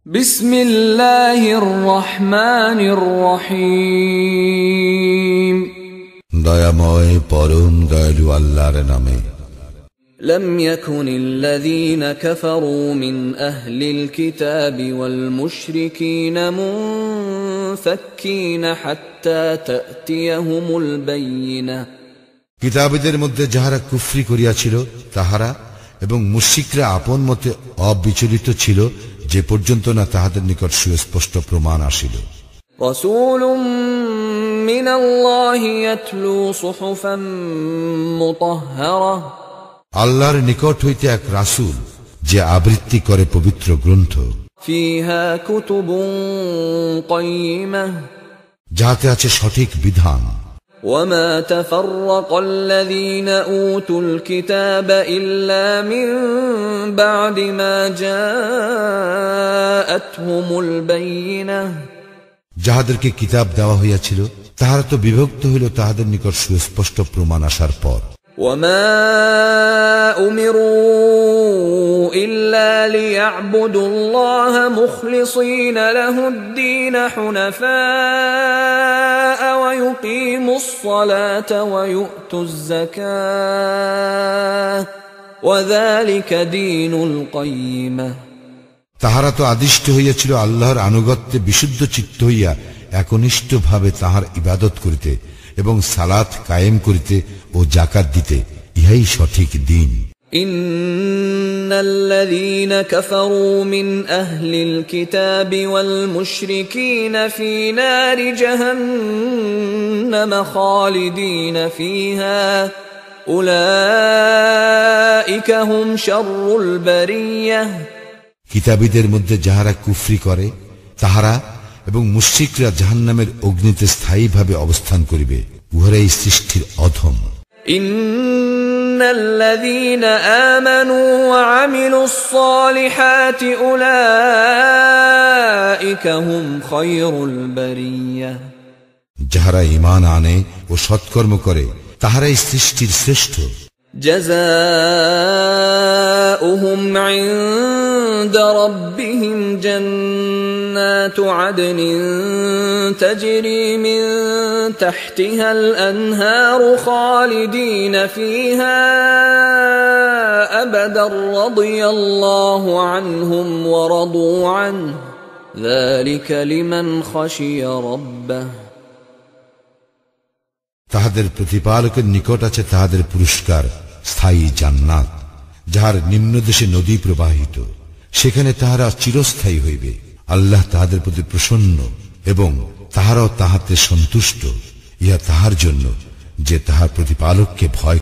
বিসমিল্লাহির রহমানির রহিম। দয়াময় পরম দয়ালু আল্লাহর নামে। لم يكن الذين كفروا من أهل الكتاب والمشركين منفكين حتى تأتيهم البينة। কিতাবীদের মধ্যে যাহারা কুফরি করিয়াছিল তাহারা এবং মুশরিকরা আপন মতে অবিচলিত ছিল যে পর্যন্ত না তাহাদের নিকট সুস্পষ্ট প্রমাণ আসিল। رسول من الله يتلو صحفا مطهرة। আল্লাহর নিকট হইতে এক রাসূল যে আবৃত্তি করে পবিত্র গ্রন্থ। فيها كتب قيمة। যাহাতে আছে সঠিক বিধান। وما تفرق الذين أوتوا الكتاب إلا من بعد ما جاءتهم البينة। যাহাদেরকে কিতাব দেওয়া হইয়াছিল তাহারা তো বিভক্ত হইল তাহাদের নিকট সুস্পষ্ট প্রমাণ আসার পর। وما أمروا إلا ليعبدوا الله مخلصين له الدين حنفاء ويقيموا الصلاة ويؤتوا الزكاة وذلك دين القيمة। তাহারা তো আদিষ্ট হইয়াছিল আল্লাহর আনুগত্যে বিশুদ্ধ চিত্ত হইয়া একনিষ্ঠ ভাবে তাহার ইবাদত করিতে এবং সালাত কায়েম করিতে ও যাকাত দিতে, ইহাই সঠিক দিন। ইন্নাল্লাযীনা কাফারু মিন আহলিল কিতাবি ওয়াল মুশরিকিনা ফী নারি জাহান্নাম খালিদিনা ফীহা উলাইকা হুম শাররুল বারিয়াহ। কিতাবীদের মধ্যে যাহারা কুফরি করে তাহারা এবং মুশরিকরা জাহান্নামের অগ্নিতে স্থায়ীভাবে অবস্থান করিবে, উহারাই সৃষ্টির অধম। ইন্নাল্লাযীনা আমানু ওয়া আমিলুস সালিহাতি উলাইকা হুম খায়রুল বারিয়াহ। যাহারা ঈমান আনে ও সৎকর্ম করে তাহারাই সৃষ্টির শ্রেষ্ঠ। জাযাউহুম ইনদা রাব্বিহিম জান্নাতু আদনিন তাজরি মিন তাহতিহাল আনহারু খালিদিনা ফীহা আবাদান রাদিয়াল্লাহু আনহুম ওয়া রাদু আনহু যালিকা লিমান খাশিয়া রাব্বাহ। তাহাদের প্রতিপালকের নিকট আছে তাহাদের পুরস্কার, স্থায়ী জান্নাত, যাহার নিম্নদেশে নদী প্রবাহিত, সেখানে তাহারা চিরস্থায়ী হইবে। আল্লাহ তাহাদের প্রতি প্রসন্ন এবং তাহারাও তাহাতে সন্তুষ্ট। ইহা তাহার জন্য যে তাহার প্রতিপালককে ভয়